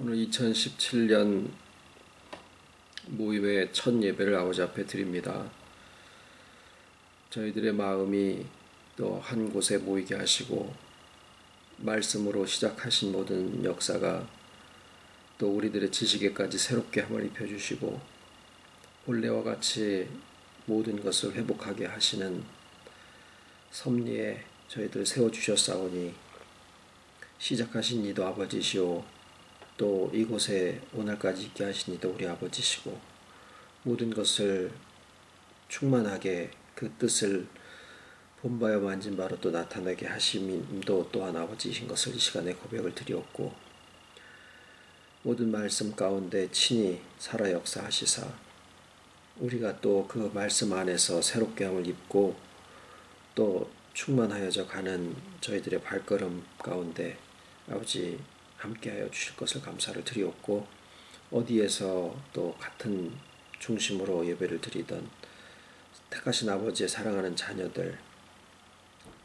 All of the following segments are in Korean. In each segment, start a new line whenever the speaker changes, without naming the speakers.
오늘 2017년 모임의 첫 예배를 아버지 앞에 드립니다. 저희들의 마음이 또 한 곳에 모이게 하시고 말씀으로 시작하신 모든 역사가 또 우리들의 지식에까지 새롭게 함을 입혀주시고 본래와 같이 모든 것을 회복하게 하시는 섭리에 저희들 세워주셨사오니 시작하신 이도 아버지시오 또 이곳에 오늘까지 있게 하신 이도 우리 아버지시고 모든 것을 충만하게 그 뜻을 본바여 만진 바로 또 나타나게 하심도 또한 아버지이신 것을 이 시간에 고백을 드리옵고 모든 말씀 가운데 친히 살아 역사하시사 우리가 또 그 말씀 안에서 새롭게 함을 입고 또 충만하여져 가는 저희들의 발걸음 가운데 아버지 함께하여 주실 것을 감사를 드리옵고 어디에서 또 같은 중심으로 예배를 드리던 택하신 아버지의 사랑하는 자녀들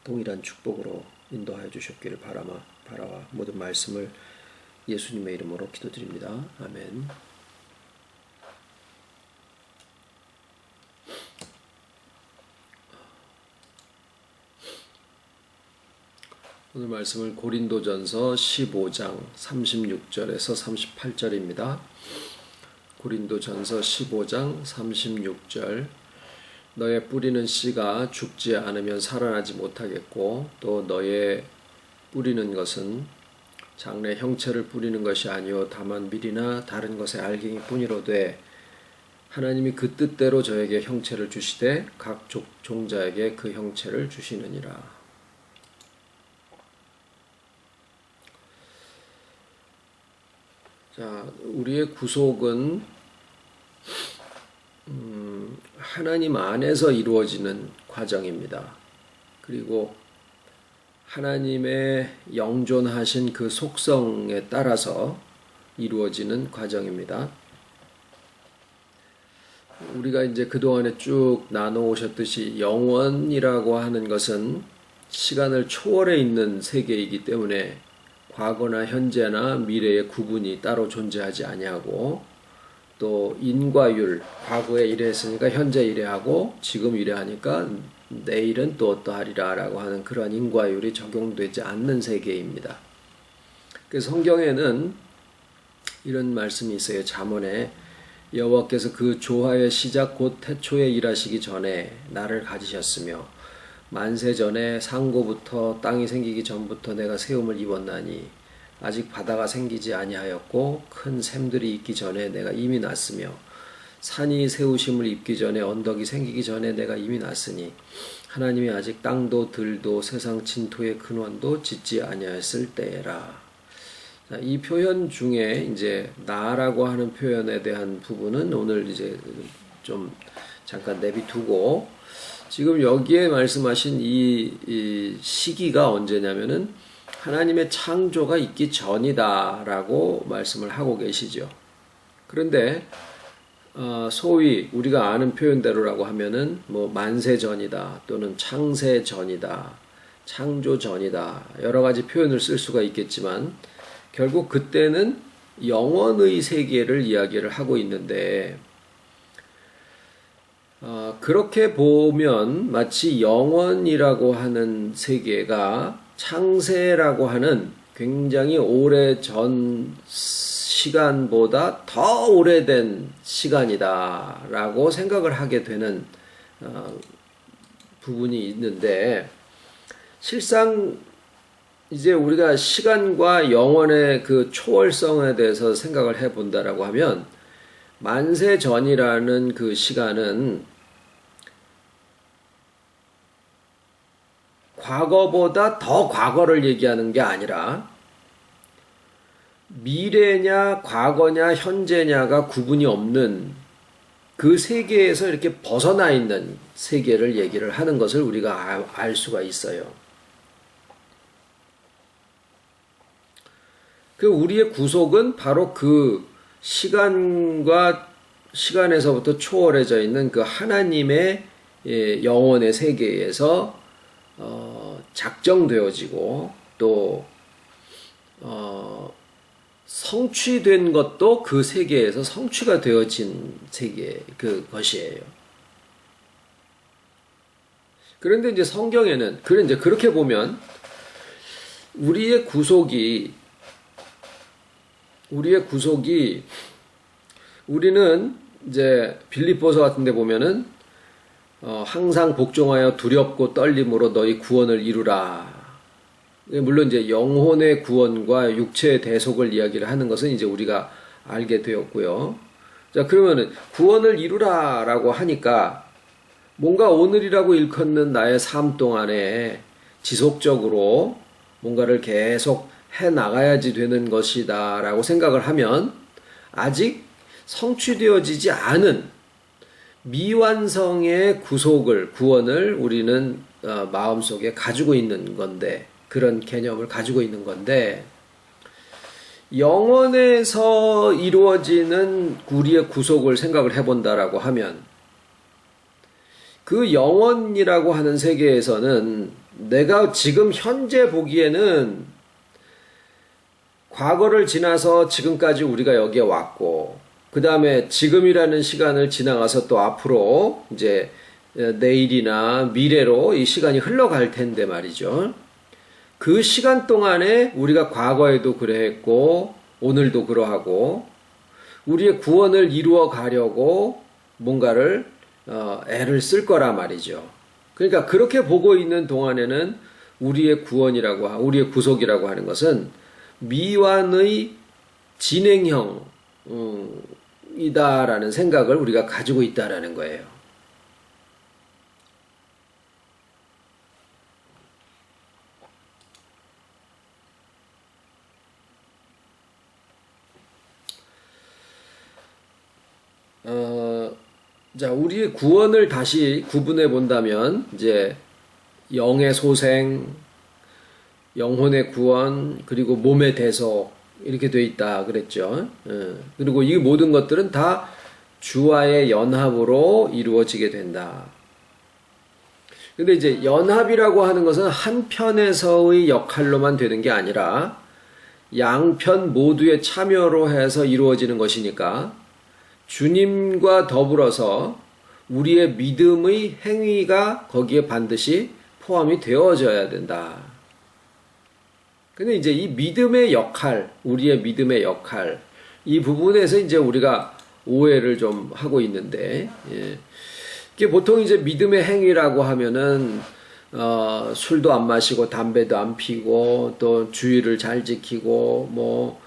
동일한 축복으로 인도하여 주셨기를 바라와 모든 말씀을 예수님의 이름으로 기도드립니다. 아멘. 오늘 말씀을 고린도전서 15장 36절에서 38절입니다. 고린도전서 15장 36절 너의 뿌리는 씨가 죽지 않으면 살아나지 못하겠고 또 너의 뿌리는 것은 장래 형체를 뿌리는 것이 아니요 다만 밀이나 다른 것의 알갱이 뿐이로되 하나님이 그 뜻대로 저에게 형체를 주시되 각 종자에게 그 형체를 주시느니라. 자, 우리의 구속은 하나님 안에서 이루어지는 과정입니다. 그리고 하나님의 영존하신 그 속성에 따라서 이루어지는 과정입니다. 우리가 이제 그동안에 쭉 나눠오셨듯이 영원이라고 하는 것은 시간을 초월해 있는 세계이기 때문에 과거나 현재나 미래의 구분이 따로 존재하지 아니하고 또 인과율, 과거에 이래했으니까 현재 이래하고 지금 이래하니까 내일은 또 어떠하리라 라고 하는 그런 인과율이 적용되지 않는 세계입니다. 그래서 성경에는 이런 말씀이 있어요. 잠언에 여호와께서 그 조화의 시작 곧 태초에 일하시기 전에 나를 가지셨으며 만세 전에 상고부터 땅이 생기기 전부터 내가 세움을 입었나니 아직 바다가 생기지 아니하였고 큰 샘들이 있기 전에 내가 이미 났으며 산이 세우심을 입기 전에 언덕이 생기기 전에 내가 이미 났으니 하나님이 아직 땅도 들도 세상 진토의 근원도 짓지 아니하였을 때라. 자, 이 표현 중에 이제 나라고 하는 표현에 대한 부분은 오늘 이제 좀 잠깐 내비두고 지금 여기에 말씀하신 이 시기가 언제냐면은 하나님의 창조가 있기 전이다라고 말씀을 하고 계시죠. 그런데 소위 우리가 아는 표현대로라고 하면은 뭐 만세 전이다 또는 창세 전이다, 창조 전이다 여러 가지 표현을 쓸 수가 있겠지만 결국 그때는 영원의 세계를 이야기를 하고 있는데 그렇게 보면 마치 영원이라고 하는 세계가 창세라고 하는 굉장히 오래전 시간보다 더 오래된 시간이다라고 생각을 하게 되는 부분이 있는데 실상 이제 우리가 시간과 영원의 그 초월성에 대해서 생각을 해본다라고 하면 만세 전이라는 그 시간은 과거보다 더 과거를 얘기하는 게 아니라 미래냐 과거냐 현재냐가 구분이 없는 그 세계에서 이렇게 벗어나 있는 세계를 얘기를 하는 것을 우리가 알 수가 있어요. 그 우리의 구속은 바로 그 시간에서부터 초월해져 있는 그 하나님의 영혼의 세계에서 작정되어지고 또 성취된 것도 그 세계에서 성취가 되어진 세계 그것이에요. 그런데 이제 성경에는 이제 그렇게 보면 우리의 구속이 우리는 이제 빌립보서 같은 데 보면은 항상 복종하여 두렵고 떨림으로 너희 구원을 이루라. 물론 이제 영혼의 구원과 육체의 대속을 이야기를 하는 것은 이제 우리가 알게 되었고요. 자, 그러면은 구원을 이루라라고 하니까 뭔가 오늘이라고 일컫는 나의 삶 동안에 지속적으로 뭔가를 계속 해 나가야지 되는 것이다라고 생각을 하면 아직 성취되어지지 않은 미완성의 구원을 우리는 마음속에 가지고 있는 건데, 그런 개념을 가지고 있는 건데, 영원에서 이루어지는 우리의 구속을 생각을 해본다라고 하면 그 영원이라고 하는 세계에서는 내가 지금 현재 보기에는 과거를 지나서 지금까지 우리가 여기에 왔고, 그 다음에 지금이라는 시간을 지나가서 또 앞으로 이제 내일이나 미래로 이 시간이 흘러갈 텐데 말이죠. 그 시간 동안에 우리가 과거에도 그래했고 오늘도 그러하고 우리의 구원을 이루어 가려고 뭔가를 애를 쓸 거라 말이죠. 그러니까 그렇게 보고 있는 동안에는 우리의 우리의 구속이라고 하는 것은 미완의 진행형이다라는 생각을 우리가 가지고 있다라는 거예요. 자, 우리의 구원을 다시 구분해 본다면, 이제, 영의 소생, 영혼의 구원, 그리고 몸의 대속, 이렇게 돼 있다 그랬죠. 그리고 이 모든 것들은 다 주와의 연합으로 이루어지게 된다. 근데 이제 연합이라고 하는 것은 한편에서의 역할로만 되는 게 아니라 양편 모두의 참여로 해서 이루어지는 것이니까 주님과 더불어서 우리의 믿음의 행위가 거기에 반드시 포함이 되어져야 된다. 근데 이제 이 믿음의 역할, 우리의 믿음의 역할, 이 부분에서 이제 우리가 오해를 좀 하고 있는데, 이게 보통 이제 믿음의 행위라고 하면은, 술도 안 마시고, 담배도 안 피고, 또 주의를 잘 지키고, 뭐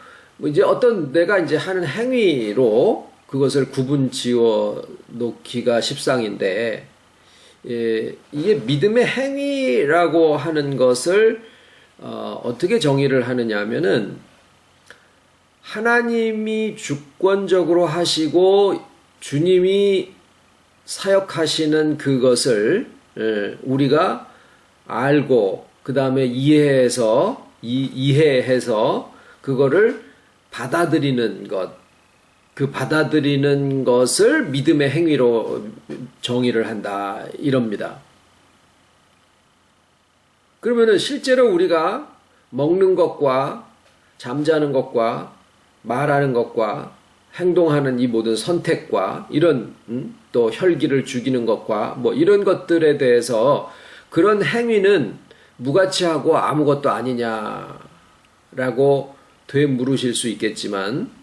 이제 어떤 내가 이제 하는 행위로 그것을 구분 지어 놓기가 십상인데, 이게 믿음의 행위라고 하는 것을 어떻게 정의를 하느냐 하면은 하나님이 주권적으로 하시고 주님이 사역하시는 그것을 우리가 알고 그 다음에 이해해서 그거를 받아들이는 것, 그 받아들이는 것을 믿음의 행위로 정의를 한다 이럽니다. 그러면은 실제로 우리가 먹는 것과 잠자는 것과 말하는 것과 행동하는 이 모든 선택과 이런 또 혈기를 죽이는 것과 뭐 이런 것들에 대해서 그런 행위는 무가치하고 아무것도 아니냐라고 되물으실 수 있겠지만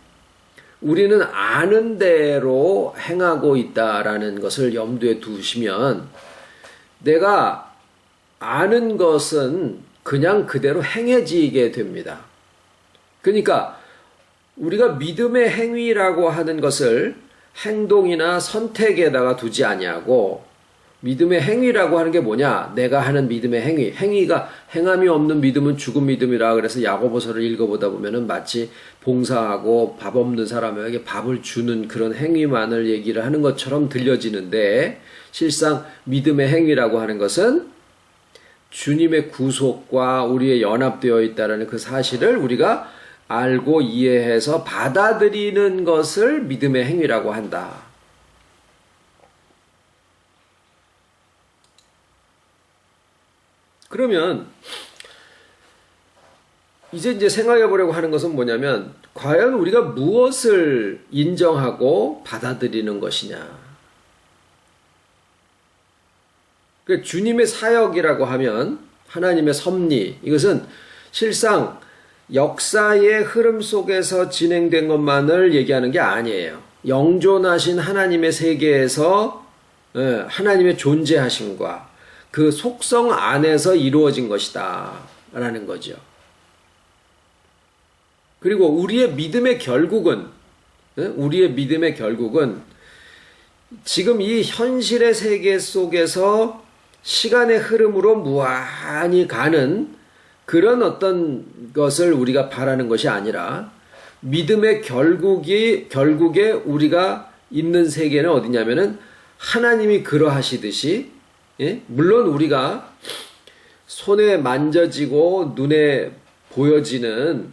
우리는 아는 대로 행하고 있다라는 것을 염두에 두시면 내가 아는 것은 그냥 그대로 행해지게 됩니다. 그러니까 우리가 믿음의 행위라고 하는 것을 행동이나 선택에다가 두지 아니하고 믿음의 행위라고 하는 게 뭐냐? 내가 하는 믿음의 행위. 행위가 행함이 없는 믿음은 죽은 믿음이라 그래서 야고보서를 읽어보다 보면은 마치 봉사하고 밥 없는 사람에게 밥을 주는 그런 행위만을 얘기를 하는 것처럼 들려지는데 실상 믿음의 행위라고 하는 것은 주님의 구속과 우리의 연합되어 있다는 그 사실을 우리가 알고 이해해서 받아들이는 것을 믿음의 행위라고 한다. 그러면 이제 생각해 보려고 하는 것은 뭐냐면, 과연 우리가 무엇을 인정하고 받아들이는 것이냐. 주님의 사역이라고 하면 하나님의 섭리, 이것은 실상 역사의 흐름 속에서 진행된 것만을 얘기하는 게 아니에요. 영존하신 하나님의 세계에서 하나님의 존재하심과 그 속성 안에서 이루어진 것이다 라는 거죠. 그리고 우리의 믿음의 결국은 지금 이 현실의 세계 속에서 시간의 흐름으로 무한히 가는 그런 어떤 것을 우리가 바라는 것이 아니라, 믿음의 결국에 우리가 있는 세계는 어디냐면은 하나님이 그러하시듯이, 물론 우리가 손에 만져지고 눈에 보여지는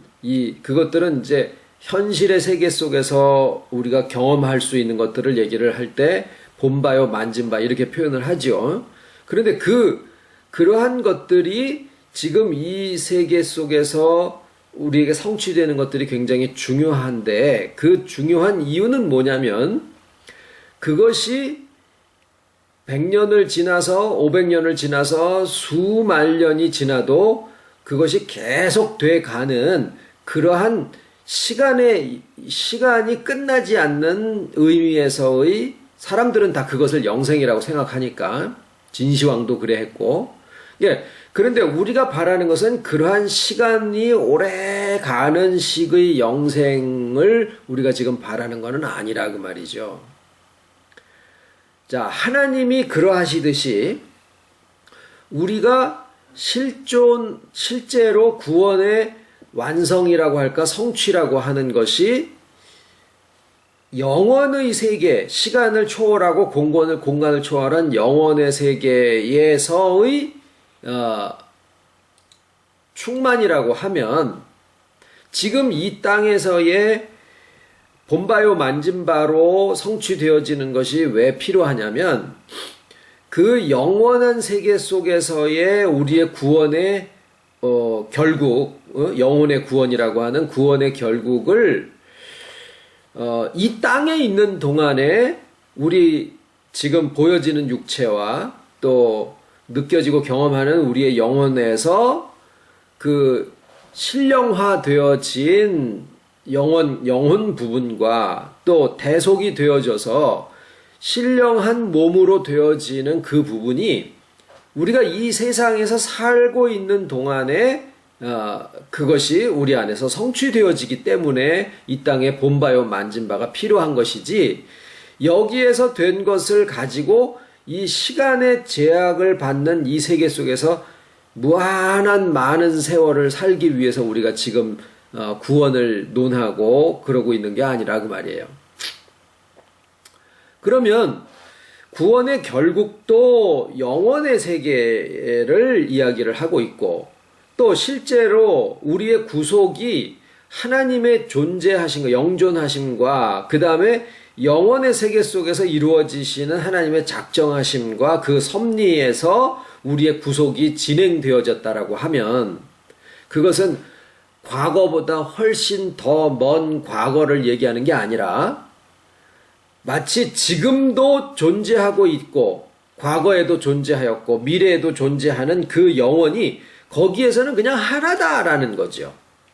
그것들은 이제 현실의 세계 속에서 우리가 경험할 수 있는 것들을 얘기를 할 때 본바요 만진바 이렇게 표현을 하죠. 그런데 그러한 것들이 지금 이 세계 속에서 우리에게 성취되는 것들이 굉장히 중요한데, 그 중요한 이유는 뭐냐면, 그것이 100년을 지나서 500년을 지나서 수만 년이 지나도 그것이 계속 돼 가는 그러한 시간이 끝나지 않는 의미에서의, 사람들은 다 그것을 영생이라고 생각하니까 진시황도 그래 했고, 그런데 우리가 바라는 것은 그러한 시간이 오래 가는 식의 영생을 우리가 지금 바라는 것은 아니라 그 말이죠. 자, 하나님이 그러하시듯이 우리가 실제로 구원의 완성이라고 할까, 성취라고 하는 것이 영원의 세계, 시간을 초월하고 공간을 초월한 영원의 세계에서의 충만이라고 하면, 지금 이 땅에서의 본바요 만진바로 성취되어지는 것이 왜 필요하냐면, 그 영원한 세계 속에서의 우리의 구원의 결국, 영혼의 구원이라고 하는 구원의 결국을 이 땅에 있는 동안에 우리 지금 보여지는 육체와 또 느껴지고 경험하는 우리의 영혼에서 그 신령화되어진 영혼 부분과 또 대속이 되어져서 신령한 몸으로 되어지는 그 부분이 우리가 이 세상에서 살고 있는 동안에 그것이 우리 안에서 성취되어지기 때문에 이 땅에 본바요 만진바가 필요한 것이지, 여기에서 된 것을 가지고 이 시간의 제약을 받는 이 세계 속에서 무한한 많은 세월을 살기 위해서 우리가 지금 구원을 논하고 그러고 있는 게 아니라 그 말이에요. 그러면 구원의 결국도 영원의 세계를 이야기를 하고 있고, 또 실제로 우리의 구속이 하나님의 존재하심과 영존하심과 그 다음에 영원의 세계 속에서 이루어지시는 하나님의 작정하심과 그 섭리에서 우리의 구속이 진행되어졌다라고 하면, 그것은 과거보다 훨씬 더 먼 과거를 얘기하는 게 아니라 마치 지금도 존재하고 있고 과거에도 존재하였고 미래에도 존재하는 그 영혼이 거기에서는 그냥 하나다라는 거죠.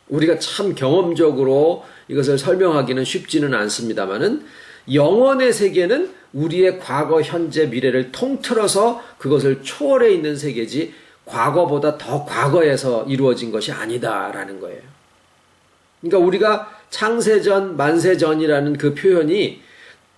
우리가 참 경험적으로 이것을 설명하기는 쉽지는 않습니다만은, 영원의 세계는 우리의 과거, 현재, 미래를 통틀어서 그것을 초월해 있는 세계지 과거보다 더 과거에서 이루어진 것이 아니다라는 거예요. 그러니까 우리가 창세전, 만세전이라는 그 표현이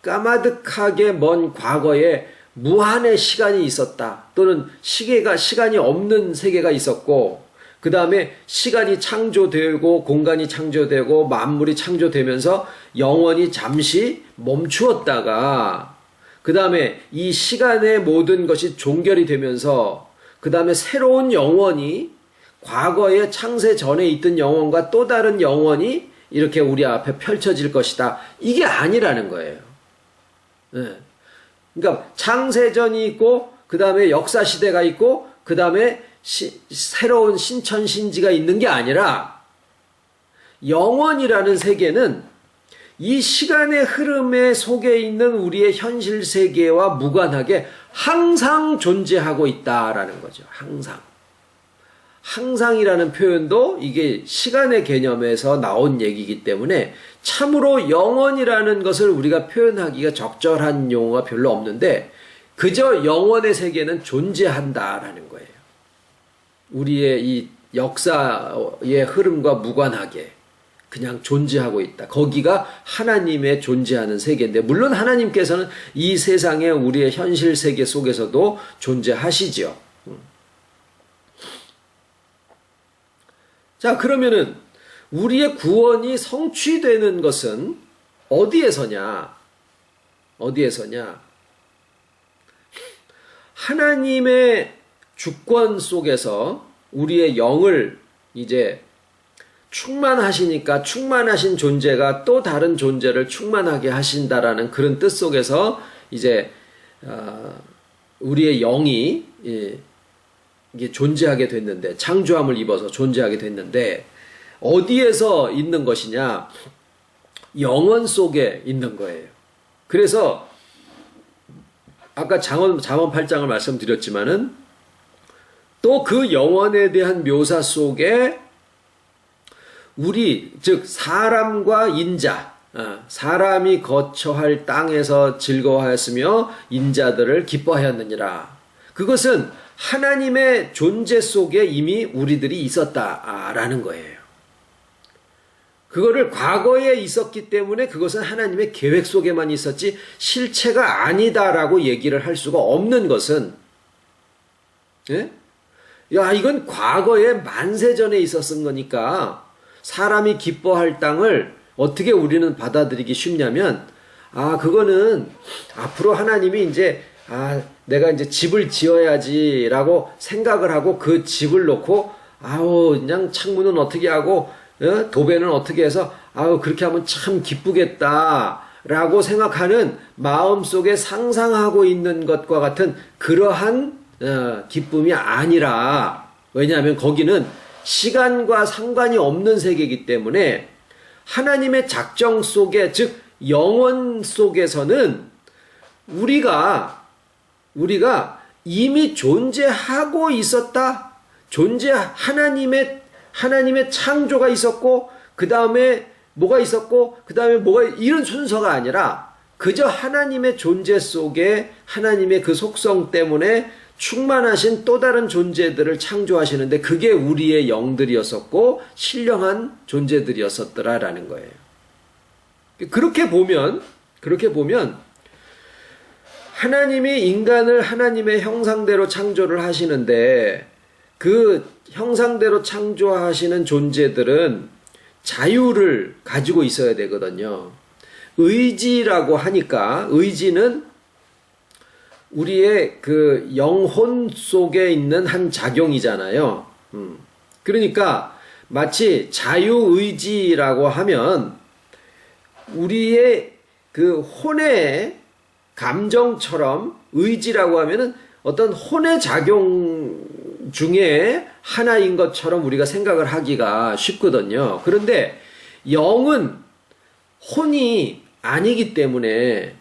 까마득하게 먼 과거에 무한의 시간이 있었다, 또는 시간이 없는 세계가 있었고, 그 다음에 시간이 창조되고 공간이 창조되고 만물이 창조되면서 영원히 잠시 멈추었다가, 그 다음에 이 시간의 모든 것이 종결이 되면서 그 다음에 새로운 영원이, 과거의 창세 전에 있던 영원과 또 다른 영원이 이렇게 우리 앞에 펼쳐질 것이다, 이게 아니라는 거예요. 네. 그러니까 창세전이 있고 그 다음에 역사시대가 있고 그 다음에 새로운 신천신지가 있는 게 아니라 영원이라는 세계는 이 시간의 흐름의 속에 있는 우리의 현실 세계와 무관하게 항상 존재하고 있다라는 거죠. 항상. 항상이라는 표현도 이게 시간의 개념에서 나온 얘기이기 때문에 참으로 영원이라는 것을 우리가 표현하기가 적절한 용어가 별로 없는데 그저 영원의 세계는 존재한다라는 거예요. 우리의 이 역사의 흐름과 무관하게 그냥 존재하고 있다. 거기가 하나님의 존재하는 세계인데 물론 하나님께서는 이 세상에 우리의 현실 세계 속에서도 존재하시죠. 자, 그러면은 우리의 구원이 성취되는 것은 어디에서냐? 어디에서냐? 하나님의 주권 속에서 우리의 영을 이제 충만하시니까 충만하신 존재가 또 다른 존재를 충만하게 하신다라는 그런 뜻 속에서 이제 우리의 영이 이게 존재하게 됐는데 창조함을 입어서 존재하게 됐는데 어디에서 있는 것이냐? 영원 속에 있는 거예요. 그래서 아까 잠언 8장을 말씀드렸지만은 또 그 영원에 대한 묘사 속에 우리 즉 사람과 인자, 사람이 거처할 땅에서 즐거워하였으며 인자들을 기뻐하였느니라. 그것은 하나님의 존재 속에 이미 우리들이 있었다라는 거예요. 그거를 과거에 있었기 때문에 그것은 하나님의 계획 속에만 있었지 실체가 아니다라고 얘기를 할 수가 없는 것은 예? 야, 이건 과거에 만세전에 있었은 거니까 사람이 기뻐할 땅을 어떻게 우리는 받아들이기 쉽냐면 그거는 앞으로 하나님이 이제 내가 이제 집을 지어야지라고 생각을 하고 그 집을 놓고 그냥 창문은 어떻게 하고 도배는 어떻게 해서 그렇게 하면 참 기쁘겠다라고 생각하는 마음속에 상상하고 있는 것과 같은 그러한 기쁨이 아니라 왜냐하면 거기는 시간과 상관이 없는 세계이기 때문에 하나님의 작정 속에 즉 영원 속에서는 우리가 이미 존재하고 있었다. 하나님의 창조가 있었고 그 다음에 뭐가 있었고 그 다음에 뭐가 이런 순서가 아니라 그저 하나님의 존재 속에 하나님의 그 속성 때문에 충만하신 또 다른 존재들을 창조하시는데 그게 우리의 영들이었었고 신령한 존재들이었었더라라는 거예요. 그렇게 보면 하나님이 인간을 하나님의 형상대로 창조를 하시는데 그 형상대로 창조하시는 존재들은 자유를 가지고 있어야 되거든요. 의지라고 하니까 의지는 우리의 그 영혼 속에 있는 한 작용이잖아요. 그러니까 마치 자유의지라고 하면 우리의 그 혼의 감정처럼 의지라고 하면은 어떤 혼의 작용 중에 하나인 것처럼 우리가 생각을 하기가 쉽거든요. 그런데 영은 혼이 아니기 때문에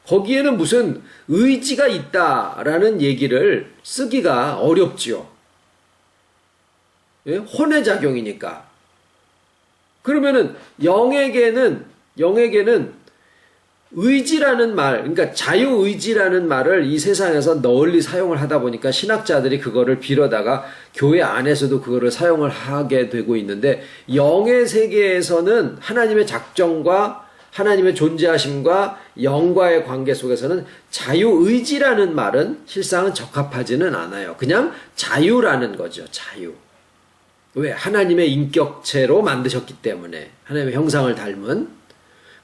거기에는 무슨 의지가 있다라는 얘기를 쓰기가 어렵지요. 예? 혼의 작용이니까. 그러면은 영에게는 의지라는 말, 그러니까 자유의지라는 말을 이 세상에서 널리 사용을 하다 보니까 신학자들이 그거를 빌어다가 교회 안에서도 그거를 사용을 하게 되고 있는데 영의 세계에서는 하나님의 작정과 하나님의 존재하심과 영과의 관계 속에서는 자유의지라는 말은 실상은 적합하지는 않아요. 그냥 자유라는 거죠. 자유. 왜? 하나님의 인격체로 만드셨기 때문에. 하나님의 형상을 닮은.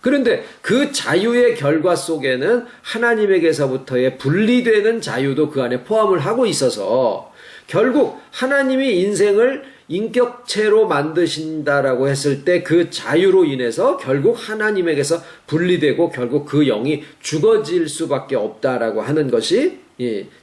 그런데 그 자유의 결과 속에는 하나님에게서부터의 분리되는 자유도 그 안에 포함을 하고 있어서 결국 하나님이 인생을 인격체로 만드신다라고 했을 때 그 자유로 인해서 결국 하나님에게서 분리되고 결국 그 영이 죽어질 수밖에 없다라고 하는 것이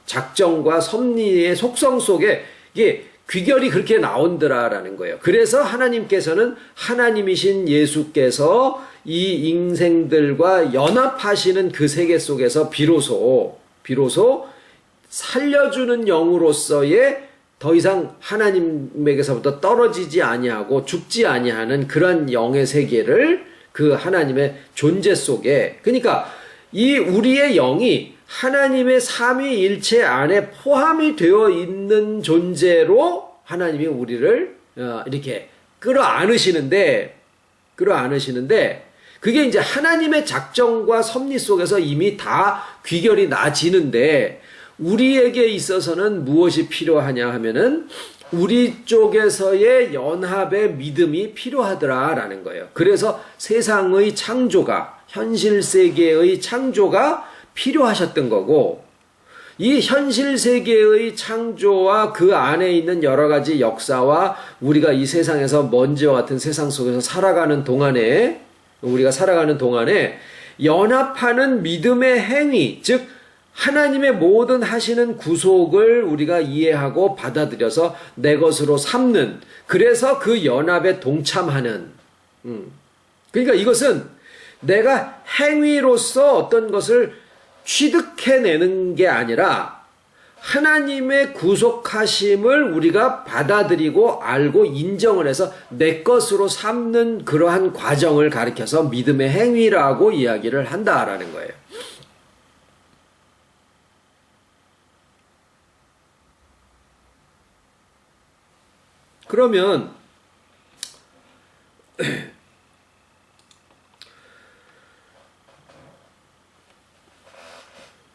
작정과 섭리의 속성 속에 이게 귀결이 그렇게 나온더라라는 거예요. 그래서 하나님께서는 하나님이신 예수께서 이 인생들과 연합하시는 그 세계 속에서 비로소 살려주는 영으로서의 더 이상 하나님에게서부터 떨어지지 아니하고 죽지 아니하는 그런 영의 세계를 그 하나님의 존재 속에, 그러니까 이 우리의 영이 하나님의 삼위일체 안에 포함이 되어 있는 존재로 하나님이 우리를 이렇게 끌어안으시는데 그게 이제 하나님의 작정과 섭리 속에서 이미 다 귀결이 나지는데, 우리에게 있어서는 무엇이 필요하냐 하면은 우리 쪽에서의 연합의 믿음이 필요하더라라는 거예요. 그래서 세상의 창조가, 현실 세계의 창조가 필요하셨던 거고, 이 현실 세계의 창조와 그 안에 있는 여러 가지 역사와 우리가 이 세상에서 먼지와 같은 세상 속에서 우리가 살아가는 동안에 연합하는 믿음의 행위, 즉 하나님의 모든 하시는 구속을 우리가 이해하고 받아들여서 내 것으로 삼는, 그래서 그 연합에 동참하는, 그러니까 이것은 내가 행위로서 어떤 것을 취득해내는 게 아니라 하나님의 구속하심을 우리가 받아들이고 알고 인정을 해서 내 것으로 삼는 그러한 과정을 가리켜서 믿음의 행위라고 이야기를 한다라는 거예요. 그러면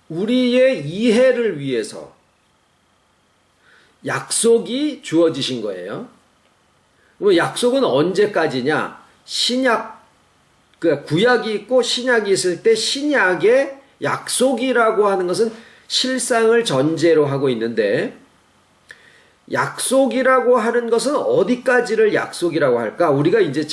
우리의 이해를 위해서 약속이 주어지신 거예요. 그럼 약속은 언제까지냐? 구약이 있고 신약이 있을 때 신약의 약속이라고 하는 것은 실상을 전제로 하고 있는데, 약속이라고 하는 것은 어디까지를 약속이라고 할까? 우리가 이제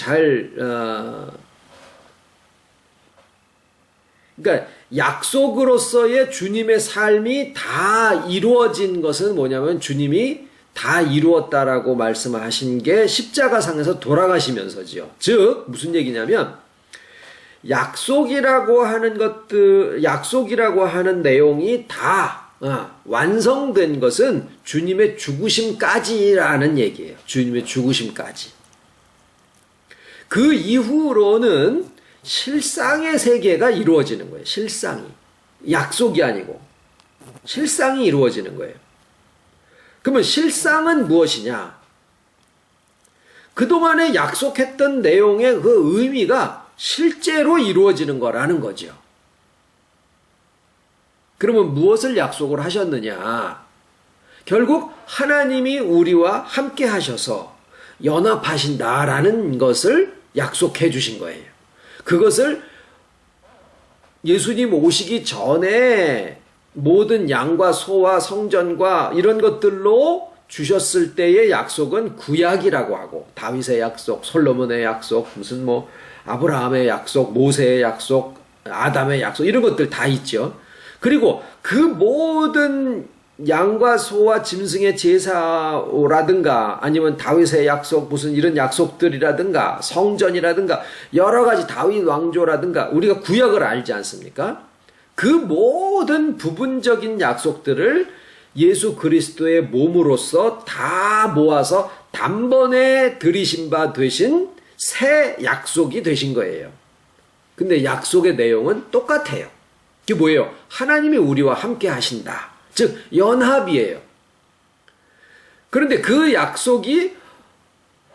그러니까 약속으로서의 주님의 삶이 다 이루어진 것은 뭐냐면 주님이 다 이루었다라고 말씀하신 게 십자가상에서 돌아가시면서지요. 즉 무슨 얘기냐면 약속이라고 하는 내용이 다 완성된 것은 주님의 죽으심까지라는 얘기예요. 주님의 죽으심까지. 그 이후로는 실상의 세계가 이루어지는 거예요. 실상이. 약속이 아니고 실상이 이루어지는 거예요. 그러면 실상은 무엇이냐? 그동안에 약속했던 내용의 그 의미가 실제로 이루어지는 거라는 거죠. 그러면 무엇을 약속을 하셨느냐? 결국 하나님이 우리와 함께 하셔서 연합하신다라는 것을 약속해 주신 거예요. 그것을 예수님 오시기 전에 모든 양과 소와 성전과 이런 것들로 주셨을 때의 약속은 구약이라고 하고, 다윗의 약속, 솔로몬의 약속, 무슨 아브라함의 약속, 모세의 약속, 아담의 약속, 이런 것들 다 있죠. 그리고 그 모든 양과 소와 짐승의 제사라든가 아니면 다윗의 약속, 무슨 이런 약속들이라든가 성전이라든가 여러 가지 다윗 왕조라든가 우리가 구약을 알지 않습니까? 그 모든 부분적인 약속들을 예수 그리스도의 몸으로서 다 모아서 단번에 들이신 바 되신 새 약속이 되신 거예요. 근데 약속의 내용은 똑같아요. 그게 뭐예요? 하나님이 우리와 함께 하신다. 즉 연합이에요. 그런데 그 약속이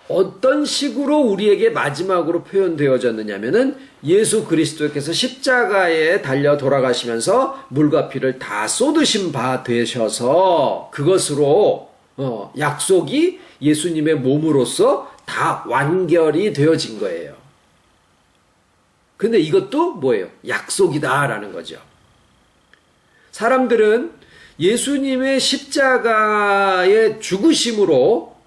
어떤 식으로 우리에게 마지막으로 표현되어졌느냐면은 예수 그리스도께서 십자가에 달려 돌아가시면서 물과 피를 다 쏟으신 바 되셔서 그것으로 약속이 예수님의 몸으로서 다 완결이 되어진 거예요. 근데 이것도 뭐예요? 약속이다라는 거죠. 사람들은 예수님의 십자가의 죽으심으로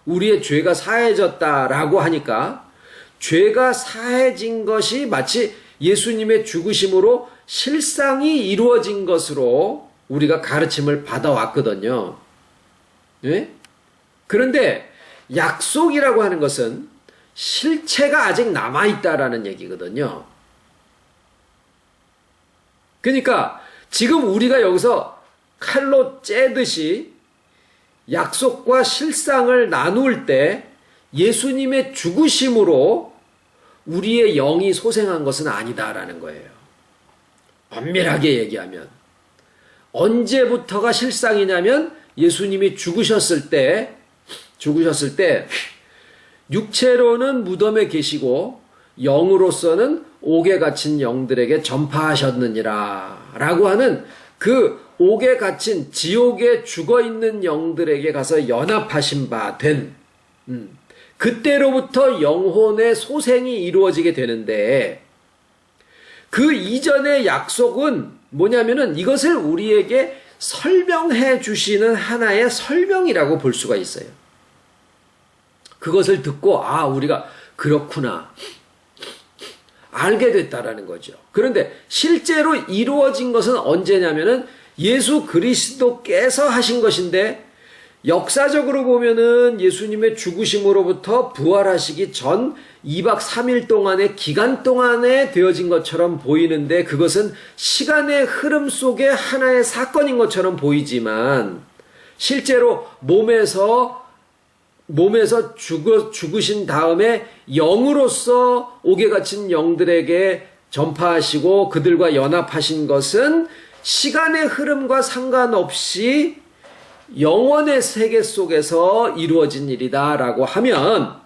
우리의 죄가 사해졌다라고 하니까 죄가 사해진 것이 마치 예수님의 죽으심으로 실상이 이루어진 것으로 우리가 가르침을 받아왔거든요. 네? 그런데 약속이라고 하는 것은 실체가 아직 남아있다라는 얘기거든요. 그러니까 지금 우리가 여기서 칼로 째듯이 약속과 실상을 나눌 때 예수님의 죽으심으로 우리의 영이 소생한 것은 아니다라는 거예요. 엄밀하게 얘기하면 언제부터가 실상이냐면 예수님이 죽으셨을 때 육체로는 무덤에 계시고 영으로서는 옥에 갇힌 영들에게 전파하셨느니라 라고 하는 그 옥에 갇힌 지옥에 죽어있는 영들에게 가서 연합하신 바 된 그때로부터 영혼의 소생이 이루어지게 되는데 그 이전의 약속은 뭐냐면은 이것을 우리에게 설명해 주시는 하나의 설명이라고 볼 수가 있어요. 그것을 듣고 우리가 그렇구나 알게 됐다라는 거죠. 그런데 실제로 이루어진 것은 언제냐면은 예수 그리스도께서 하신 것인데 역사적으로 보면은 예수님의 죽으심으로부터 부활하시기 전 2박 3일 동안의 기간 동안에 되어진 것처럼 보이는데 그것은 시간의 흐름 속의 하나의 사건인 것처럼 보이지만 실제로 몸에서 죽으신 다음에 영으로서 옥에 갇힌 영들에게 전파하시고 그들과 연합하신 것은 시간의 흐름과 상관없이 영원의 세계 속에서 이루어진 일이다라고 하면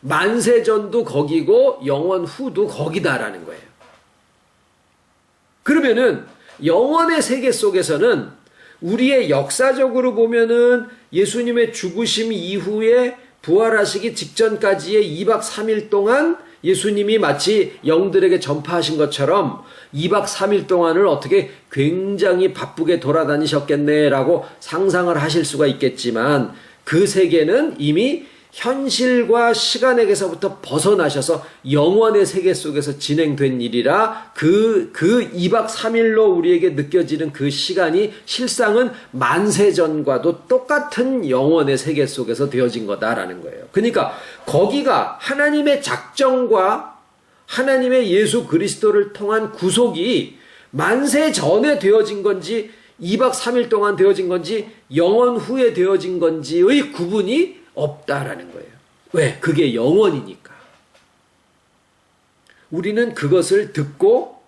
만세전도 거기고 영원 후도 거기다라는 거예요. 그러면은 영원의 세계 속에서는 우리의 역사적으로 보면은 예수님의 죽으심 이후에 부활하시기 직전까지의 2박 3일 동안 예수님이 마치 영들에게 전파하신 것처럼 2박 3일 동안을 어떻게 굉장히 바쁘게 돌아다니셨겠네라고 상상을 하실 수가 있겠지만 그 세계는 이미 현실과 시간에게서부터 벗어나셔서 영원의 세계 속에서 진행된 일이라 그 2박 3일로 우리에게 느껴지는 그 시간이 실상은 만세전과도 똑같은 영원의 세계 속에서 되어진 거다라는 거예요. 그러니까 거기가 하나님의 작정과 하나님의 예수 그리스도를 통한 구속이 만세전에 되어진 건지 2박 3일 동안 되어진 건지 영원 후에 되어진 건지의 구분이 없다라는 거예요. 왜? 그게 영원이니까. 우리는 그것을 듣고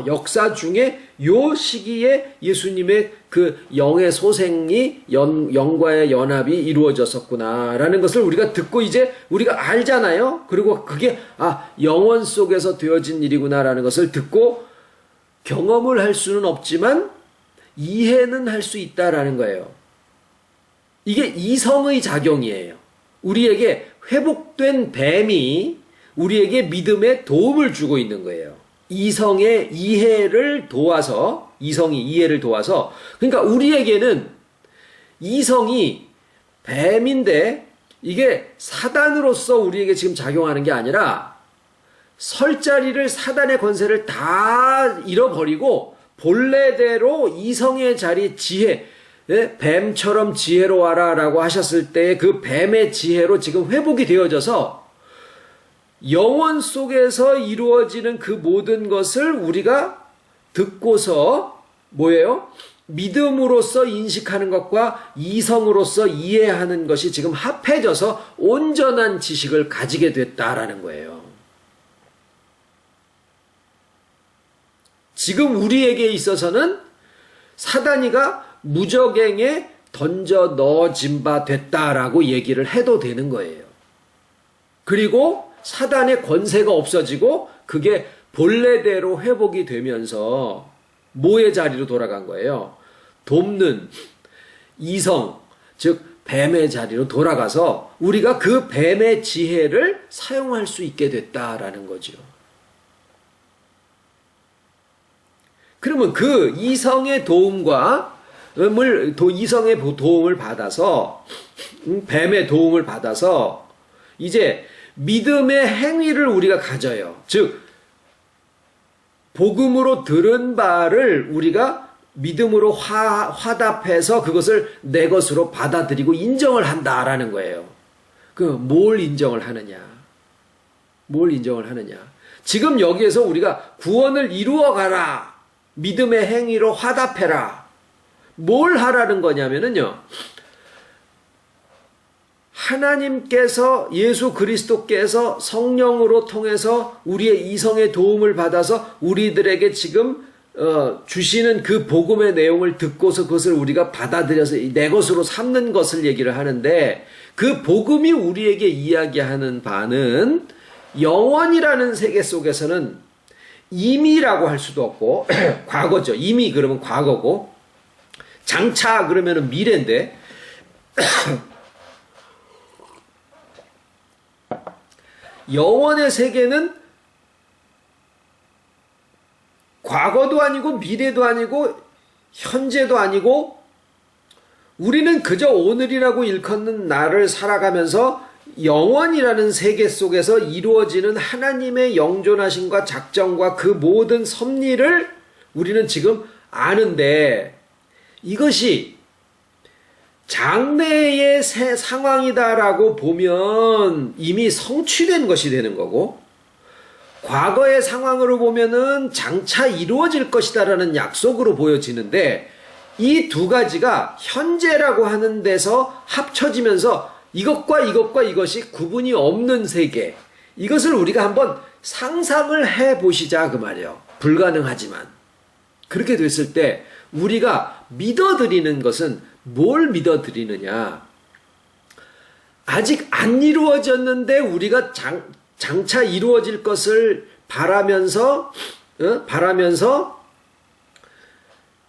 역사 중에 요 시기에 예수님의 그 영의 소생이 영과의 연합이 이루어졌었구나라는 것을 우리가 듣고 이제 우리가 알잖아요. 그리고 그게 영원 속에서 되어진 일이구나라는 것을 듣고 경험을 할 수는 없지만 이해는 할 수 있다라는 거예요. 이게 이성의 작용이에요. 우리에게 회복된 뱀이 우리에게 믿음에 도움을 주고 있는 거예요. 이성이 이해를 도와서 그러니까 우리에게는 이성이 뱀인데 이게 사단으로서 우리에게 지금 작용하는 게 아니라 설 자리를 사단의 권세를 다 잃어버리고 본래대로 이성의 자리 지혜 뱀처럼 지혜로워라 라고 하셨을 때 그 뱀의 지혜로 지금 회복이 되어져서 영원 속에서 이루어지는 그 모든 것을 우리가 듣고서 뭐예요? 믿음으로써 인식하는 것과 이성으로써 이해하는 것이 지금 합해져서 온전한 지식을 가지게 됐다라는 거예요. 지금 우리에게 있어서는 사단이가 무적행에 던져 넣어진 바 됐다라고 얘기를 해도 되는 거예요. 그리고 사단의 권세가 없어지고 그게 본래대로 회복이 되면서 뭐의 자리로 돌아간 거예요? 돕는 이성, 즉 뱀의 자리로 돌아가서 우리가 그 뱀의 지혜를 사용할 수 있게 됐다라는 거죠. 그러면 그 이성의 도움과 이성의 도움을 받아서 뱀의 도움을 받아서 이제 믿음의 행위를 우리가 가져요. 즉 복음으로 들은 바를 우리가 믿음으로 화답해서 그것을 내 것으로 받아들이고 인정을 한다라는 거예요. 뭘 인정을 하느냐? 뭘 인정을 하느냐? 지금 여기에서 우리가 구원을 이루어 가라. 믿음의 행위로 화답해라. 뭘 하라는 거냐면요. 하나님께서 예수 그리스도께서 성령으로 통해서 우리의 이성의 도움을 받아서 우리들에게 지금 주시는 그 복음의 내용을 듣고서 그것을 우리가 받아들여서 내 것으로 삼는 것을 얘기를 하는데 그 복음이 우리에게 이야기하는 바는 영원이라는 세계 속에서는 이미라고 할 수도 없고 과거죠. 이미 그러면 과거고 장차 그러면 미래인데 영원의 세계는 과거도 아니고 미래도 아니고 현재도 아니고 우리는 그저 오늘이라고 일컫는 날을 살아가면서 영원이라는 세계 속에서 이루어지는 하나님의 영존하심과 작정과 그 모든 섭리를 우리는 지금 아는데 이것이 장래의 상황이다라고 보면 이미 성취된 것이 되는 거고 과거의 상황으로 보면은 장차 이루어질 것이다라는 약속으로 보여지는데 이 두 가지가 현재라고 하는 데서 합쳐지면서 이것과 이것이 구분이 없는 세계 이것을 우리가 한번 상상을 해보시자 그 말이에요. 불가능하지만 그렇게 됐을 때 우리가 믿어드리는 것은 뭘 믿어드리느냐 아직 안 이루어졌는데 우리가 장차 이루어질 것을 바라면서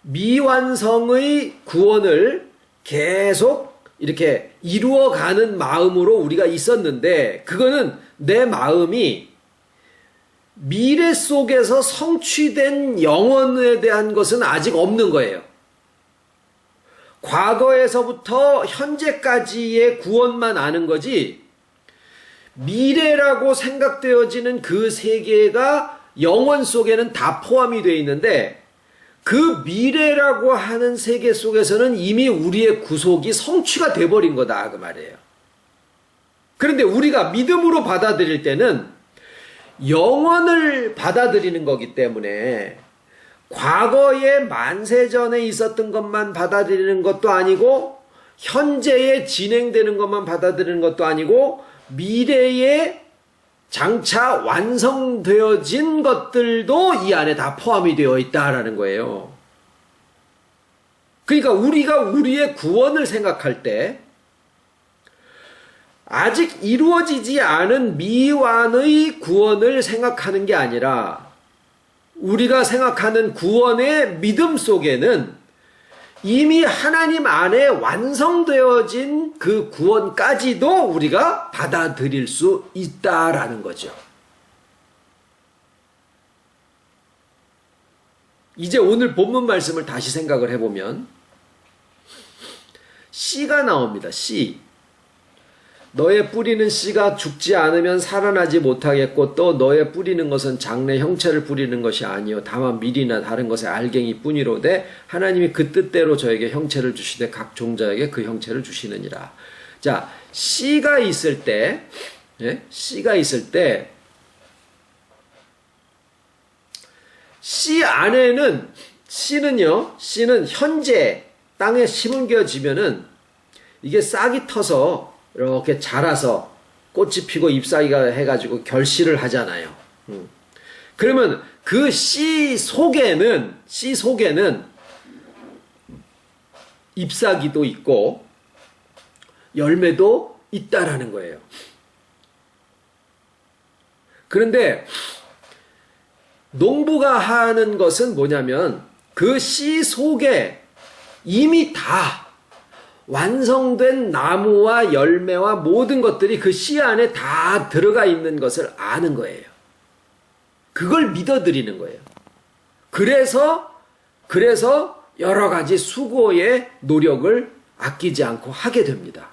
미완성의 구원을 계속 이렇게 이루어가는 마음으로 우리가 있었는데 그거는 내 마음이 미래 속에서 성취된 영원에 대한 것은 아직 없는 거예요. 과거에서부터 현재까지의 구원만 아는 거지 미래라고 생각되어지는 그 세계가 영원 속에는 다 포함이 되어 있는데 그 미래라고 하는 세계 속에서는 이미 우리의 구속이 성취가 돼버린 거다 그 말이에요. 그런데 우리가 믿음으로 받아들일 때는 영원을 받아들이는 거기 때문에 과거에 만세전에 있었던 것만 받아들이는 것도 아니고 현재에 진행되는 것만 받아들이는 것도 아니고 미래에 장차 완성되어진 것들도 이 안에 다 포함이 되어 있다라는 거예요. 그러니까 우리가 우리의 구원을 생각할 때 아직 이루어지지 않은 미완의 구원을 생각하는 게 아니라 우리가 생각하는 구원의 믿음 속에는 이미 하나님 안에 완성되어진 그 구원까지도 우리가 받아들일 수 있다라는 거죠. 이제 오늘 본문 말씀을 다시 생각을 해보면 씨가 나옵니다. 씨. 너의 뿌리는 씨가 죽지 않으면 살아나지 못하겠고 또 너의 뿌리는 것은 장래 형체를 뿌리는 것이 아니요 다만 밀이나 다른 것의 알갱이 뿐이로되 하나님이 그 뜻대로 저에게 형체를 주시되 각 종자에게 그 형체를 주시느니라. 자, 씨가 있을 때 씨가 있을 때 씨 안에는 씨는 현재 땅에 심겨지면은 이게 싹이 터서 이렇게 자라서 꽃이 피고 잎사귀가 해가지고 결실을 하잖아요. 그러면 그 씨 속에는 잎사귀도 있고 열매도 있다라는 거예요. 그런데 농부가 하는 것은 뭐냐면 그 씨 속에 이미 다 완성된 나무와 열매와 모든 것들이 그 씨 안에 다 들어가 있는 것을 아는 거예요. 그걸 믿어드리는 거예요. 그래서 여러 가지 수고의 노력을 아끼지 않고 하게 됩니다.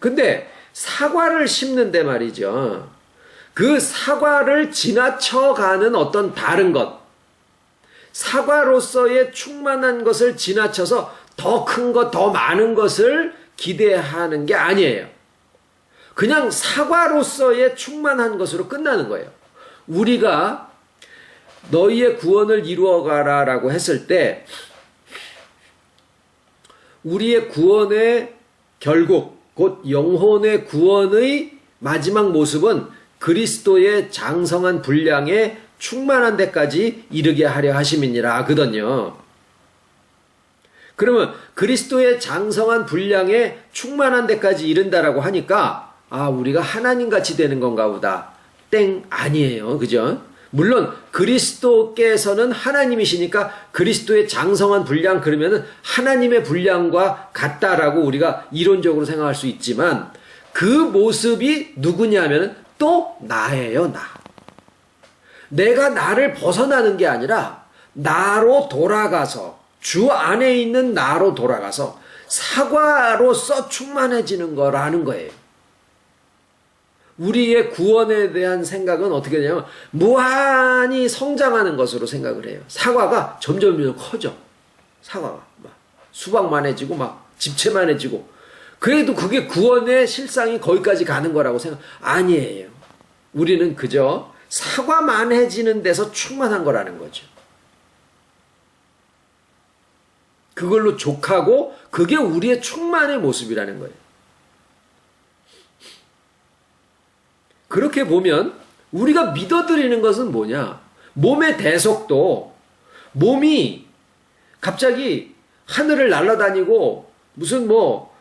근데 사과를 심는데 말이죠. 그 사과를 지나쳐가는 어떤 다른 것, 사과로서의 충만한 것을 지나쳐서 더 큰 것, 더 많은 것을 기대하는 게 아니에요. 그냥 사과로서의 충만한 것으로 끝나는 거예요. 우리가 너희의 구원을 이루어가라 라고 했을 때 우리의 구원의 결국 곧 영혼의 구원의 마지막 모습은 그리스도의 장성한 분량에 충만한 데까지 이르게 하려 하심이니라 하거든요. 그러면 그리스도의 장성한 분량에 충만한 데까지 이른다라고 하니까 우리가 하나님같이 되는 건가 보다. 땡, 아니에요. 그죠? 물론 그리스도께서는 하나님이시니까 그리스도의 장성한 분량 그러면은 하나님의 분량과 같다라고 우리가 이론적으로 생각할 수 있지만 그 모습이 누구냐면은 또 나예요, 나. 내가 나를 벗어나는 게 아니라 나로 돌아가서 주 안에 있는 나로 돌아가서 사과로서 충만해지는 거라는 거예요. 우리의 구원에 대한 생각은 어떻게 되냐면 무한히 성장하는 것으로 생각을 해요. 사과가 점점 커져. 사과가 막 수박만해지고 막 집채만해지고 그래도 그게 구원의 실상이 거기까지 가는 거라고 아니에요. 우리는 그저 사과만해지는 데서 충만한 거라는 거죠. 그걸로 족하고 그게 우리의 충만의 모습이라는 거예요. 그렇게 보면 우리가 믿어드리는 것은 뭐냐? 몸의 대속도 몸이 갑자기 하늘을 날아다니고 무슨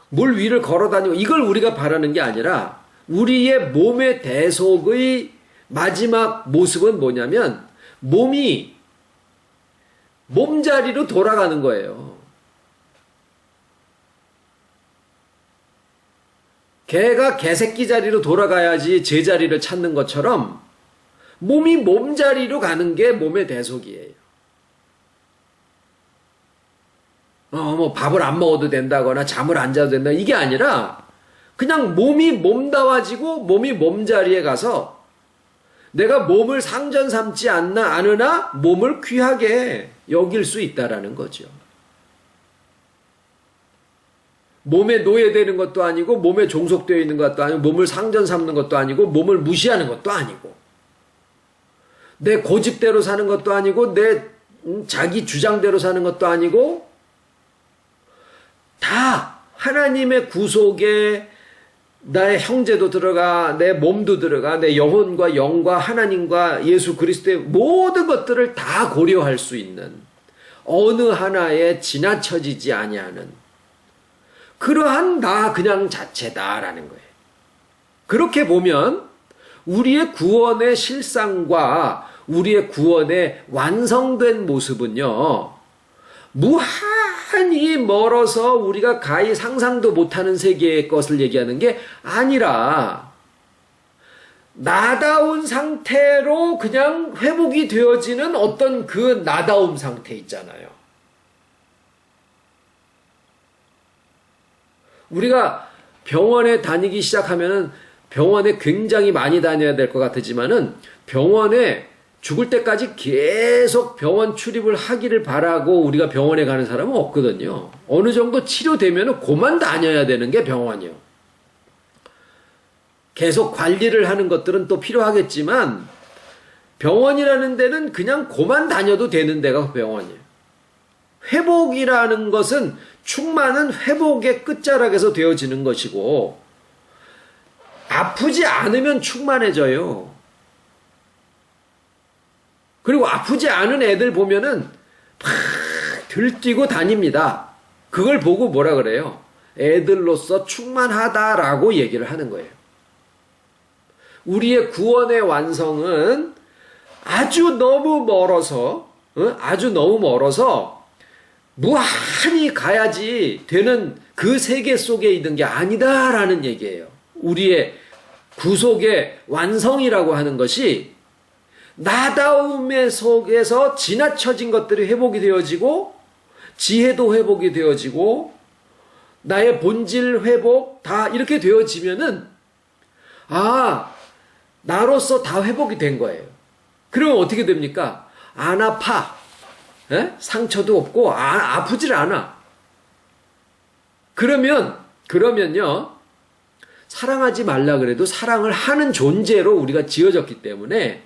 물 위를 걸어다니고 이걸 우리가 바라는 게 아니라 우리의 몸의 대속의 마지막 모습은 뭐냐면 몸이 몸자리로 돌아가는 거예요. 개가 개새끼 자리로 돌아가야지 제자리를 찾는 것처럼 몸이 몸자리로 가는 게 몸의 대속이에요. 밥을 안 먹어도 된다거나 잠을 안 자도 된다 이게 아니라 그냥 몸이 몸다워지고 몸이 몸자리에 가서 내가 몸을 상전 삼지 않으나 몸을 귀하게 여길 수 있다라는 거죠. 몸에 노예되는 것도 아니고 몸에 종속되어 있는 것도 아니고 몸을 상전 삼는 것도 아니고 몸을 무시하는 것도 아니고 내 고집대로 사는 것도 아니고 내 자기 주장대로 사는 것도 아니고 다 하나님의 구속에 나의 형제도 들어가 내 몸도 들어가 내 영혼과 영과 하나님과 예수 그리스도의 모든 것들을 다 고려할 수 있는 어느 하나에 지나쳐지지 아니하는 그러한 나 그냥 자체다라는 거예요. 그렇게 보면 우리의 구원의 실상과 우리의 구원의 완성된 모습은요. 무한히 멀어서 우리가 가히 상상도 못하는 세계의 것을 얘기하는 게 아니라 나다운 상태로 그냥 회복이 되어지는 어떤 그 나다움 상태 있잖아요. 우리가 병원에 다니기 시작하면은 병원에 굉장히 많이 다녀야 될 것 같지만은 병원에 죽을 때까지 계속 병원 출입을 하기를 바라고 우리가 병원에 가는 사람은 없거든요. 어느 정도 치료되면은 그만 다녀야 되는 게 병원이요. 계속 관리를 하는 것들은 또 필요하겠지만 병원이라는 데는 그냥 그만 다녀도 되는 데가 병원이에요. 회복이라는 것은 충만한 회복의 끝자락에서 되어지는 것이고 아프지 않으면 충만해져요. 그리고 아프지 않은 애들 보면은 팍 들뛰고 다닙니다. 그걸 보고 뭐라 그래요? 애들로서 충만하다라고 얘기를 하는 거예요. 우리의 구원의 완성은 아주 너무 멀어서 무한히 가야지 되는 그 세계 속에 있는 게 아니다라는 얘기예요. 우리의 구속의 완성이라고 하는 것이 나다움의 속에서 지나쳐진 것들이 회복이 되어지고 지혜도 회복이 되어지고 나의 본질 회복 다 이렇게 되어지면은 나로서 다 회복이 된 거예요. 그러면 어떻게 됩니까? 안 아파. 상처도 없고 아프질 않아. 그러면요, 사랑하지 말라 그래도 사랑을 하는 존재로 우리가 지어졌기 때문에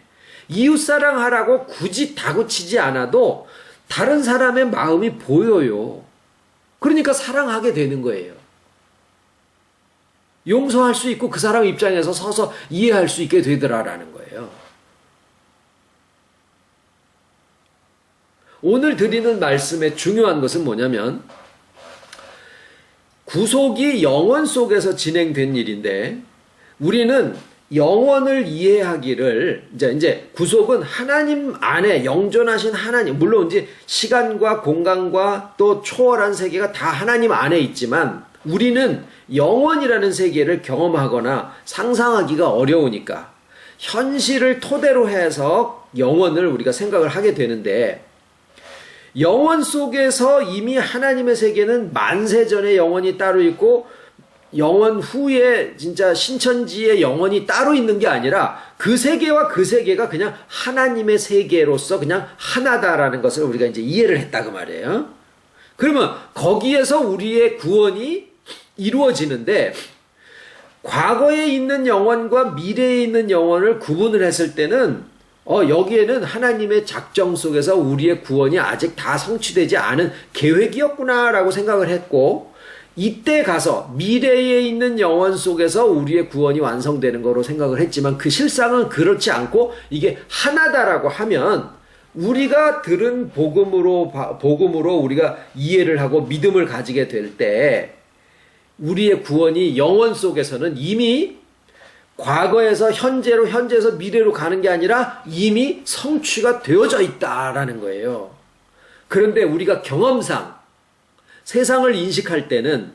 이웃사랑하라고 굳이 다그치지 않아도 다른 사람의 마음이 보여요. 그러니까 사랑하게 되는 거예요. 용서할 수 있고 그 사람 입장에서 서서 이해할 수 있게 되더라라는 거예요. 오늘 드리는 말씀의 중요한 것은 뭐냐면 구속이 영혼 속에서 진행된 일인데 우리는 영혼을 이해하기를 이제 구속은 하나님 안에 영존하신 하나님, 물론 이제 시간과 공간과 또 초월한 세계가 다 하나님 안에 있지만 우리는 영혼이라는 세계를 경험하거나 상상하기가 어려우니까 현실을 토대로 해서 영혼을 우리가 생각을 하게 되는데 영혼 속에서 이미 하나님의 세계는 만세전의 영혼이 따로 있고 영혼 후에 진짜 신천지의 영혼이 따로 있는 게 아니라 그 세계와 그 세계가 그냥 하나님의 세계로서 그냥 하나다라는 것을 우리가 이제 이해를 했다고 말이에요. 그러면 거기에서 우리의 구원이 이루어지는데 과거에 있는 영혼과 미래에 있는 영혼을 구분을 했을 때는 여기에는 하나님의 작정 속에서 우리의 구원이 아직 다 성취되지 않은 계획이었구나라고 생각을 했고 이때 가서 미래에 있는 영혼 속에서 우리의 구원이 완성되는 거로 생각을 했지만 그 실상은 그렇지 않고 이게 하나다라고 하면 우리가 들은 복음으로 우리가 이해를 하고 믿음을 가지게 될 때 우리의 구원이 영혼 속에서는 이미 과거에서 현재로 현재에서 미래로 가는 게 아니라 이미 성취가 되어져 있다라는 거예요. 그런데 우리가 경험상 세상을 인식할 때는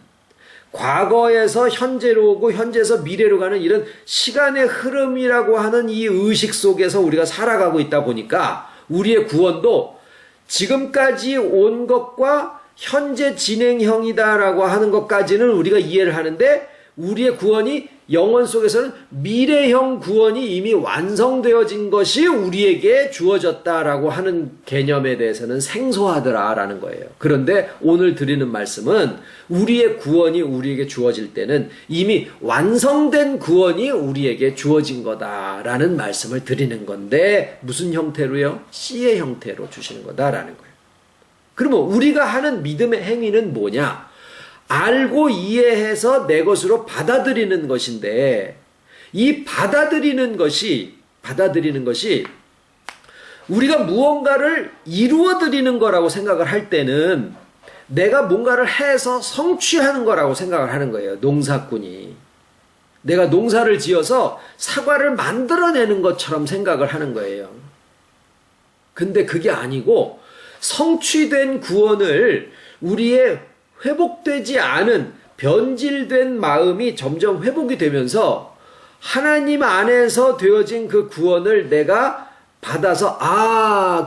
과거에서 현재로 오고 현재에서 미래로 가는 이런 시간의 흐름이라고 하는 이 의식 속에서 우리가 살아가고 있다 보니까 우리의 구원도 지금까지 온 것과 현재 진행형이다라고 하는 것까지는 우리가 이해를 하는데 우리의 구원이 영혼 속에서는 미래형 구원이 이미 완성되어진 것이 우리에게 주어졌다라고 하는 개념에 대해서는 생소하더라라는 거예요. 그런데 오늘 드리는 말씀은 우리의 구원이 우리에게 주어질 때는 이미 완성된 구원이 우리에게 주어진 거다라는 말씀을 드리는 건데 무슨 형태로요? 씨의 형태로 주시는 거다라는 거예요. 그러면 우리가 하는 믿음의 행위는 뭐냐? 알고 이해해서 내 것으로 받아들이는 것인데 이 받아들이는 것이 우리가 무언가를 이루어드리는 거라고 생각을 할 때는 내가 뭔가를 해서 성취하는 거라고 생각을 하는 거예요. 농사꾼이. 내가 농사를 지어서 사과를 만들어내는 것처럼 생각을 하는 거예요. 근데 그게 아니고 성취된 구원을 우리의 회복되지 않은 변질된 마음이 점점 회복이 되면서 하나님 안에서 되어진 그 구원을 내가 받아서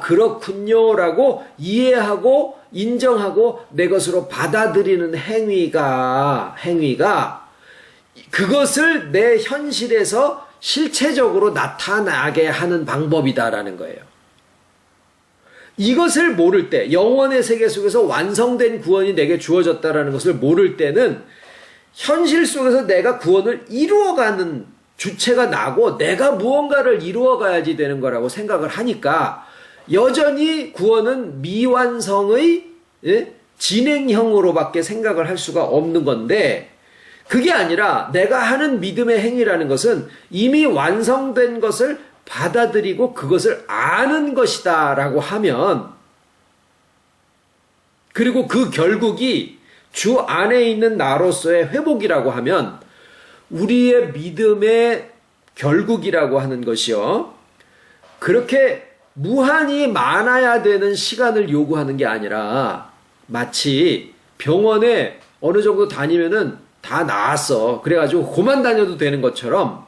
그렇군요 라고 이해하고 인정하고 내 것으로 받아들이는 행위가 그것을 내 현실에서 실체적으로 나타나게 하는 방법이다라는 거예요. 이것을 모를 때 영혼의 세계 속에서 완성된 구원이 내게 주어졌다라는 것을 모를 때는 현실 속에서 내가 구원을 이루어가는 주체가 나고 내가 무언가를 이루어가야지 되는 거라고 생각을 하니까 여전히 구원은 미완성의 진행형으로밖에 생각을 할 수가 없는 건데 그게 아니라 내가 하는 믿음의 행위라는 것은 이미 완성된 것을 받아들이고 그것을 아는 것이다 라고 하면 그리고 그 결국이 주 안에 있는 나로서의 회복이라고 하면 우리의 믿음의 결국이라고 하는 것이요 그렇게 무한히 많아야 되는 시간을 요구하는 게 아니라 마치 병원에 어느 정도 다니면은 다 나았어 그래가지고 그만 다녀도 되는 것처럼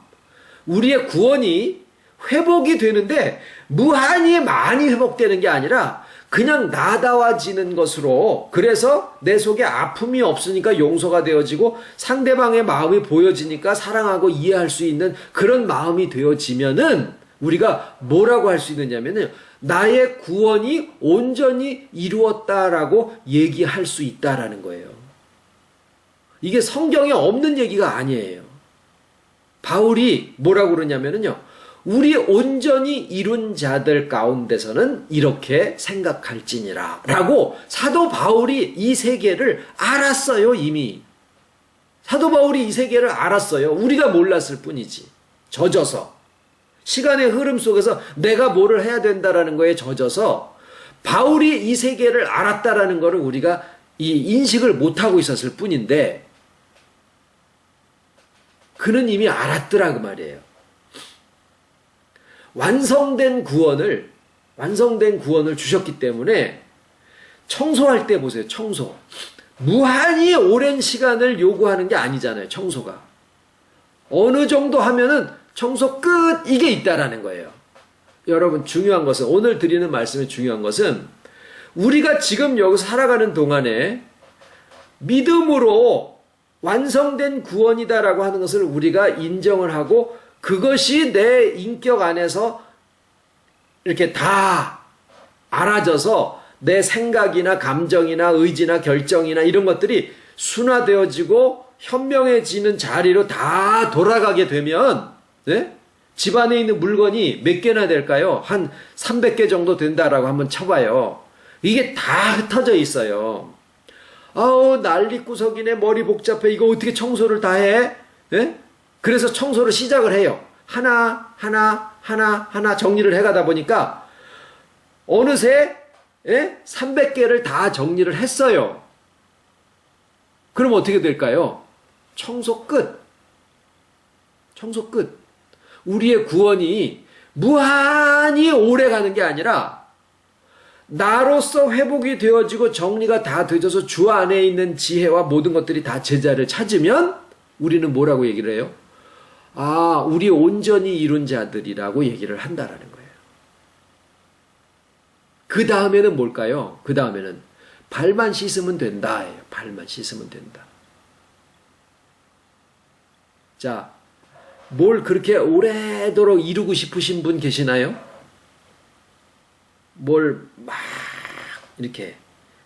우리의 구원이 회복이 되는데 무한히 많이 회복되는 게 아니라 그냥 나다워지는 것으로 그래서 내 속에 아픔이 없으니까 용서가 되어지고 상대방의 마음이 보여지니까 사랑하고 이해할 수 있는 그런 마음이 되어지면은 우리가 뭐라고 할 수 있느냐면은 나의 구원이 온전히 이루었다라고 얘기할 수 있다라는 거예요. 이게 성경에 없는 얘기가 아니에요. 바울이 뭐라고 그러냐면요. 우리 온전히 이룬 자들 가운데서는 이렇게 생각할지니라 라고 사도 바울이 이 세계를 알았어요. 이미. 사도 바울이 이 세계를 알았어요. 우리가 몰랐을 뿐이지. 젖어서. 시간의 흐름 속에서 내가 뭐를 해야 된다라는 거에 젖어서 바울이 이 세계를 알았다라는 거를 우리가 이 인식을 못하고 있었을 뿐인데 그는 이미 알았더라 그 말이에요. 완성된 구원을 주셨기 때문에 청소할 때 보세요. 청소. 무한히 오랜 시간을 요구하는 게 아니잖아요. 청소가. 어느 정도 하면은 청소 끝 이게 있다라는 거예요. 여러분 중요한 것은 오늘 드리는 말씀의 중요한 것은 우리가 지금 여기서 살아가는 동안에 믿음으로 완성된 구원이다라고 하는 것을 우리가 인정을 하고 그것이 내 인격 안에서 이렇게 다 알아져서 내 생각이나 감정이나 의지나 결정이나 이런 것들이 순화되어지고 현명해지는 자리로 다 돌아가게 되면 네? 집안에 있는 물건이 몇 개나 될까요? 한 300개 정도 된다라고 한번 쳐봐요. 이게 다 흩어져 있어요. 아우 난리구석이네 머리 복잡해 이거 어떻게 청소를 다 해? 네? 그래서 청소를 시작을 해요. 하나 정리를 해가다 보니까 어느새 300개를 다 정리를 했어요. 그럼 어떻게 될까요? 청소 끝. 청소 끝. 우리의 구원이 무한히 오래 가는 게 아니라 나로서 회복이 되어지고 정리가 다 되어져서 주 안에 있는 지혜와 모든 것들이 다 제자를 찾으면 우리는 뭐라고 얘기를 해요? 아, 우리 온전히 이룬 자들이라고 얘기를 한다라는 거예요. 그 다음에는 뭘까요? 그 다음에는 발만 씻으면 된다. 발만 씻으면 된다. 자, 뭘 그렇게 오래도록 이루고 싶으신 분 계시나요? 뭘 막 이렇게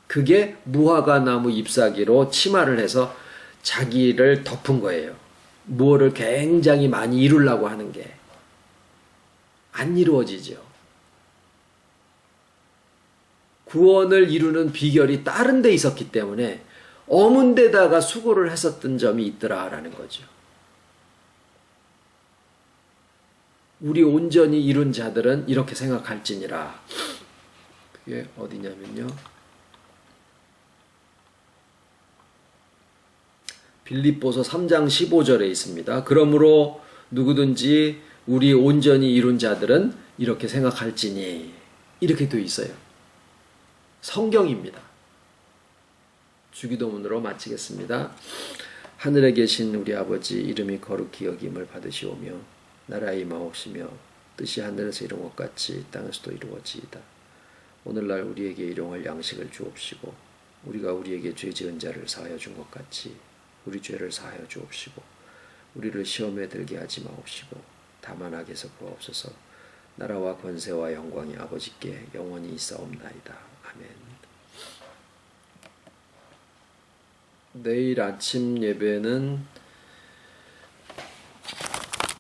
그게 무화과 나무 잎사귀로 치마를 해서 자기를 덮은 거예요. 뭐를 굉장히 많이 이루려고 하는 게 안 이루어지죠. 구원을 이루는 비결이 다른 데 있었기 때문에 어문 데다가 수고를 했었던 점이 있더라라는 거죠. 우리 온전히 이룬 자들은 이렇게 생각할지니라. 그게 어디냐면요. 빌립보서 3장 15절에 있습니다. 그러므로 누구든지 우리 온전히 이룬 자들은 이렇게 생각할지니 이렇게 되어 있어요. 성경입니다. 주기도문으로 마치겠습니다. 하늘에 계신 우리 아버지 이름이 거룩히 여김을 받으시오며 나라의 임하옵시며 뜻이 하늘에서 이룬 것 같이 땅에서도 이루어지이다. 오늘날 우리에게 일용할 양식을 주옵시고 우리가 우리에게 죄 지은 자를 사하여 준 것 같이 우리 죄를 사하여 주옵시고 우리를 시험에 들게 하지 마옵시고 다만 악에서 구하옵소서. 나라와 권세와 영광이 아버지께 영원히 있사옵나이다. 아멘. 내일 아침 예배는